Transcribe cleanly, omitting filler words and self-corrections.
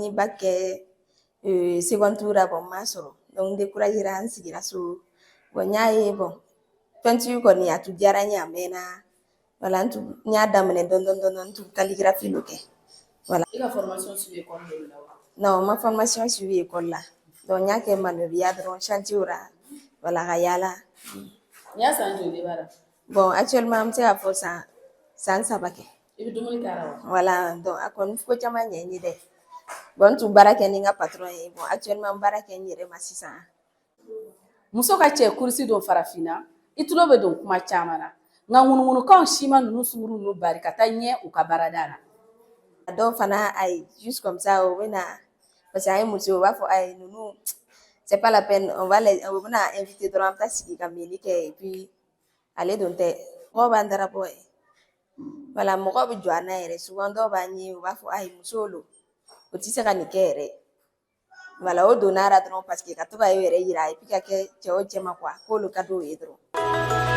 ni bac kɛ second tour la bon m'a sɔrɔ donc découragé ra n sigira so bon n y'a ye bon peinture kɔni a tun diyara n ye a mɛnna voilà n y'a daminɛ dɔɔni n tun calligraphie lo kɛ voilà. I ka formation suivi école de la wa? Non, ma formation suivi école la donc n y'a kɛ manœuvriya dɔrɔn chantier ra voilà ka yaala. Ni y'a san joli b'a la? Bon actuellement n bɛ se k'a fɔ san 3 kɛ. I bɛ dumuni k'a la wa? Voilà donc a kɔni ko caman ɲɛ n ye dɛ. Bon n tun baara kɛ ni n ka patron ye bon actuellement n baara kɛ n yɛrɛ ma sisan. Muso ka cɛ kurusi don farafinna i tulo bɛ don kuma caman na nka ŋunuŋunukanw siman ninnu sunguru ninnu bari ka taa ɲɛ u ka baarada la. A dɔw fana ayi juste comme ça u bɛ na parce que an ye muso u b'a fɔ ayi ninnu c'est pas la peine u bɛna invité dɔrɔn an bɛ taa sigi ka meli kɛ et puis ale don tɛ mɔgɔw b'an darabɔ ye voilà mɔgɔw bɛ jɔ an na yɛrɛ souvent dɔw b'an ye u b'a fɔ ayi muso lo o tɛ se ka nin kɛ yɛrɛ voilà o donna ra dɔrɔn parce que ka to ka e yɛrɛ yira et puis ka kɛ cɛ o cɛ ma quoi k'olu ka d'o ye dɔrɔn.